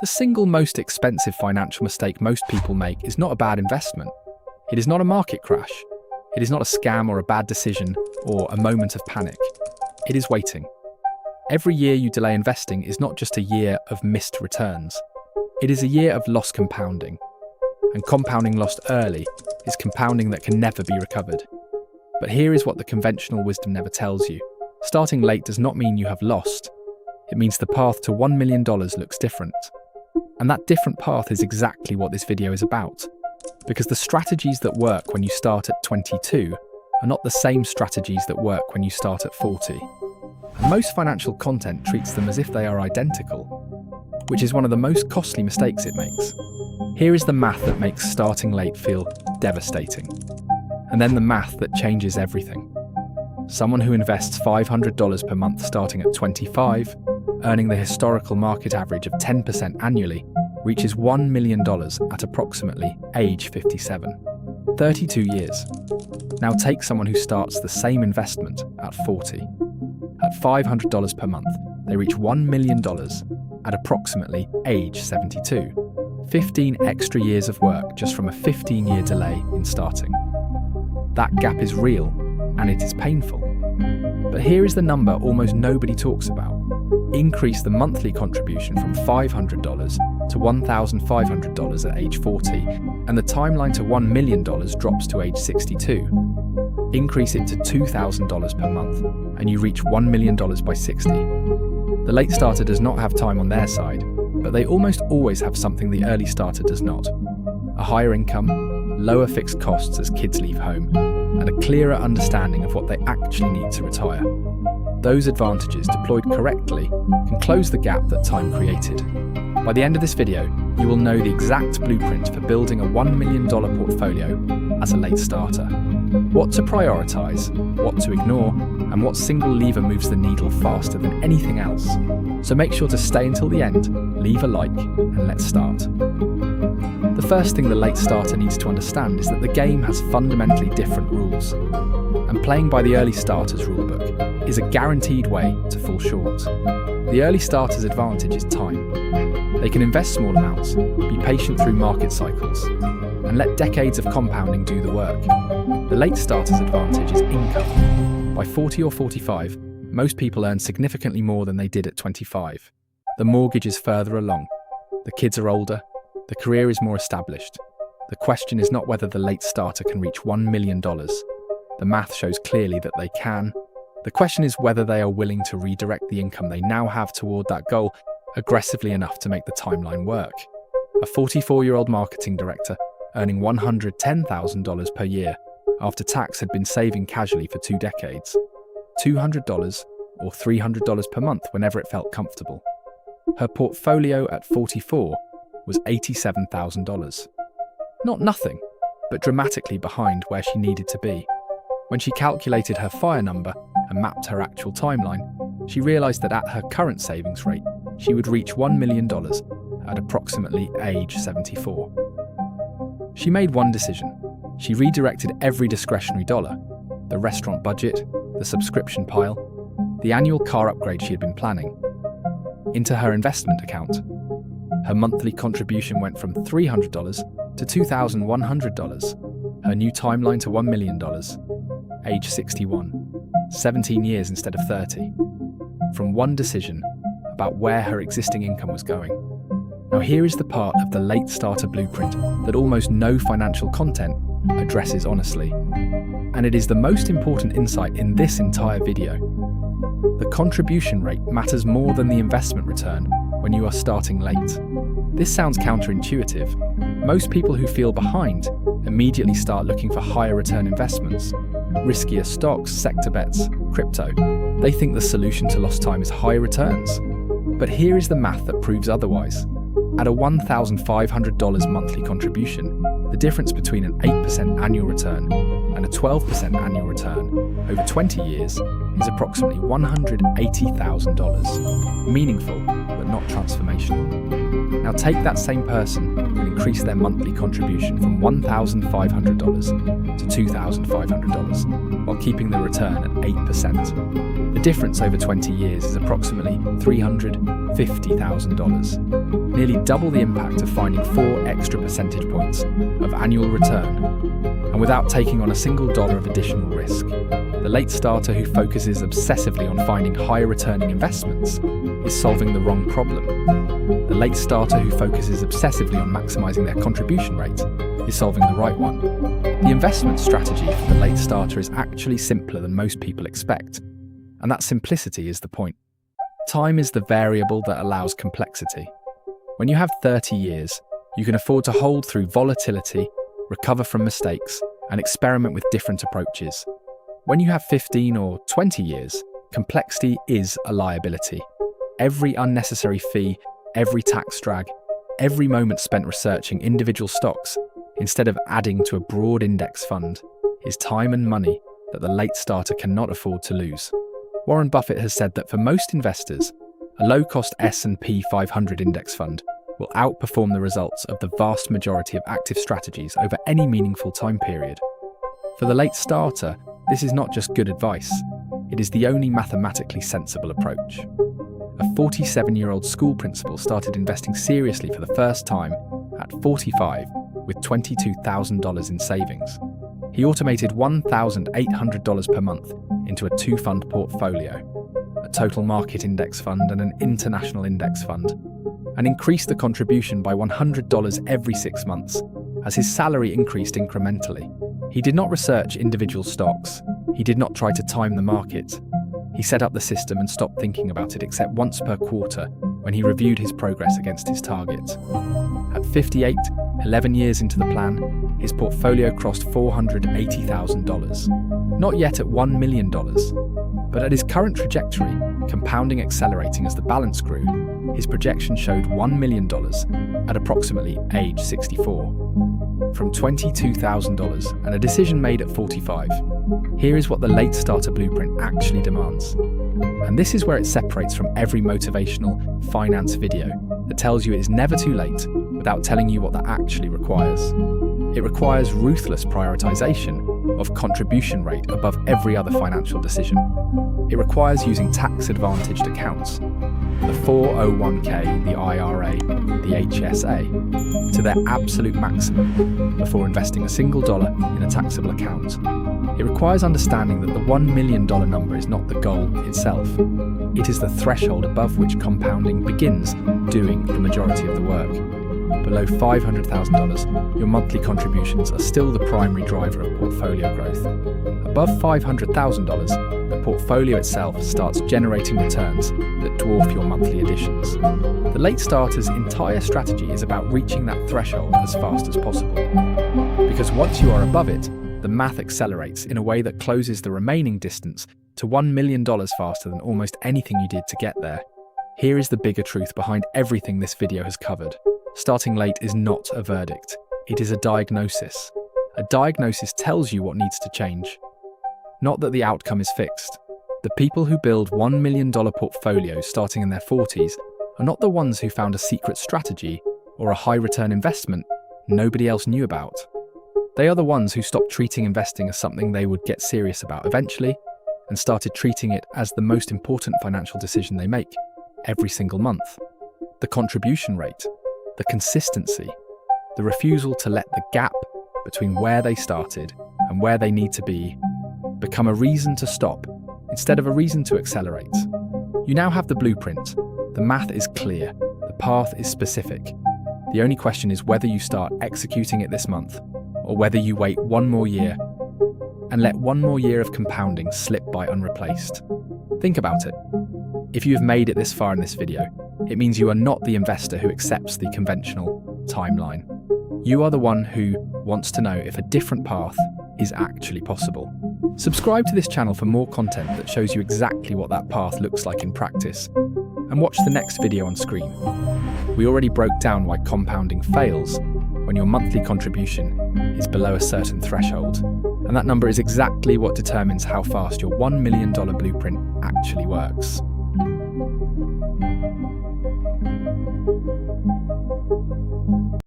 The single most expensive financial mistake most people make is not a bad investment. It is not a market crash. It is not a scam or a bad decision or a moment of panic. It is waiting. Every year you delay investing is not just a year of missed returns. It is a year of lost compounding. And compounding lost early is compounding that can never be recovered. But here is what the conventional wisdom never tells you. Starting late does not mean you have lost. It means the path to $1 million looks different. And that different path is exactly what this video is about. Because the strategies that work when you start at 22 are not the same strategies that work when you start at 40. And most financial content treats them as if they are identical, which is one of the most costly mistakes it makes. Here is the math that makes starting late feel devastating. And then the math that changes everything. Someone who invests $500 per month starting at 25, earning the historical market average of 10% annually, reaches $1 million at approximately age 57. 32 years. Now take someone who starts the same investment at 40. At $500 per month, they reach $1 million at approximately age 72. 15 extra years of work just from a 15-year delay in starting. That gap is real, and it is painful. But here is the number almost nobody talks about. Increase the monthly contribution from $500 to $1,500 at age 40, and the timeline to $1 million drops to age 62. Increase it to $2,000 per month, and you reach $1 million by 60. The late starter does not have time on their side, but they almost always have something the early starter does not. A higher income, lower fixed costs as kids leave home, and a clearer understanding of what they actually need to retire. Those advantages, deployed correctly, can close the gap that time created. By the end of this video, you will know the exact blueprint for building a $1 million portfolio as a late starter. What to prioritize, what to ignore, and what single lever moves the needle faster than anything else. So make sure to stay until the end, leave a like, and let's start. The first thing the late starter needs to understand is that the game has fundamentally different rules. And playing by the early starter's rulebook is a guaranteed way to fall short. The early starter's advantage is time. They can invest small amounts, be patient through market cycles, and let decades of compounding do the work. The late starter's advantage is income. By 40 or 45, most people earn significantly more than they did at 25. The mortgage is further along. The kids are older. The career is more established. The question is not whether the late starter can reach $1 million. The math shows clearly that they can. The question is whether they are willing to redirect the income they now have toward that goal aggressively enough to make the timeline work. A 44-year-old marketing director earning $110,000 per year after tax had been saving casually for 2 decades. $200 or $300 per month whenever it felt comfortable. Her portfolio at 44 was $87,000. Not nothing, but dramatically behind where she needed to be. When she calculated her FIRE number and mapped her actual timeline, she realised that at her current savings rate, she would reach $1 million at approximately age 74. She made one decision. She redirected every discretionary dollar, the restaurant budget, the subscription pile, the annual car upgrade she had been planning, into her investment account. Her monthly contribution went from $300 to $2,100. Her new timeline to $1 million. Age 61. 17 years instead of 30. From one decision about where her existing income was going. Now here is the part of the late starter blueprint that almost no financial content addresses honestly. And it is the most important insight in this entire video. The contribution rate matters more than the investment return when you are starting late. This sounds counterintuitive. Most people who feel behind immediately start looking for higher return investments, riskier stocks, sector bets, crypto. They think the solution to lost time is higher returns. But here is the math that proves otherwise. At a $1,500 monthly contribution, the difference between an 8% annual return and a 12% annual return over 20 years is approximately $180,000. Meaningful, but not transformational. Now take that same person and increase their monthly contribution from $1,500 to $2,500, while keeping the return at 8%. The difference over 20 years is approximately $300,000, $50,000, nearly double the impact of finding 4 extra percentage points of annual return, and without taking on a single dollar of additional risk. The late starter who focuses obsessively on finding higher returning investments is solving the wrong problem. The late starter who focuses obsessively on maximizing their contribution rate is solving the right one. The investment strategy for the late starter is actually simpler than most people expect, and that simplicity is the point. Time is the variable that allows complexity. When you have 30 years, you can afford to hold through volatility, recover from mistakes, and experiment with different approaches. When you have 15 or 20 years, complexity is a liability. Every unnecessary fee, every tax drag, every moment spent researching individual stocks instead of adding to a broad index fund is time and money that the late starter cannot afford to lose. Warren Buffett has said that for most investors, a low-cost S&P 500 index fund will outperform the results of the vast majority of active strategies over any meaningful time period. For the late starter, this is not just good advice, it is the only mathematically sensible approach. A 47-year-old school principal started investing seriously for the first time at 45 with $22,000 in savings. He automated $1,800 per month into a 2-fund portfolio, a total market index fund and an international index fund, and increased the contribution by $100 every 6 months as his salary increased incrementally. He did not research individual stocks. He did not try to time the market. He set up the system and stopped thinking about it except once per quarter when he reviewed his progress against his target. At 58, 11 years into the plan, his portfolio crossed $480,000. Not yet at $1 million, but at his current trajectory, compounding accelerating as the balance grew, his projection showed $1 million at approximately age 64. From $22,000 and a decision made at 45. Here is what the late starter blueprint actually demands. And this is where it separates from every motivational finance video that tells you it is never too late without telling you what that actually requires. It requires ruthless prioritization of contribution rate above every other financial decision. It requires using tax-advantaged accounts, the 401k, the IRA, the HSA, to their absolute maximum before investing a single dollar in a taxable account. It requires understanding that the $1 million number is not the goal itself. It is the threshold above which compounding begins doing the majority of the work. Below $500,000, your monthly contributions are still the primary driver of portfolio growth. Above $500,000, the portfolio itself starts generating returns that dwarf your monthly additions. The late starter's entire strategy is about reaching that threshold as fast as possible. Because once you are above it, the math accelerates in a way that closes the remaining distance to $1 million faster than almost anything you did to get there. Here is the bigger truth behind everything this video has covered. Starting late is not a verdict. It is a diagnosis. A diagnosis tells you what needs to change. Not that the outcome is fixed. The people who build $1 million portfolios starting in their 40s are not the ones who found a secret strategy or a high-return investment nobody else knew about. They are the ones who stopped treating investing as something they would get serious about eventually and started treating it as the most important financial decision they make every single month. The contribution rate, the consistency, the refusal to let the gap between where they started and where they need to be become a reason to stop instead of a reason to accelerate. You now have the blueprint. The math is clear. The path is specific. The only question is whether you start executing it this month or whether you wait one more year and let one more year of compounding slip by unreplaced. Think about it. If you have made it this far in this video, it means you are not the investor who accepts the conventional timeline. You are the one who wants to know if a different path is actually possible. Subscribe to this channel for more content that shows you exactly what that path looks like in practice, and watch the next video on screen. We already broke down why compounding fails when your monthly contribution is below a certain threshold, and that number is exactly what determines how fast your $1 million blueprint actually works.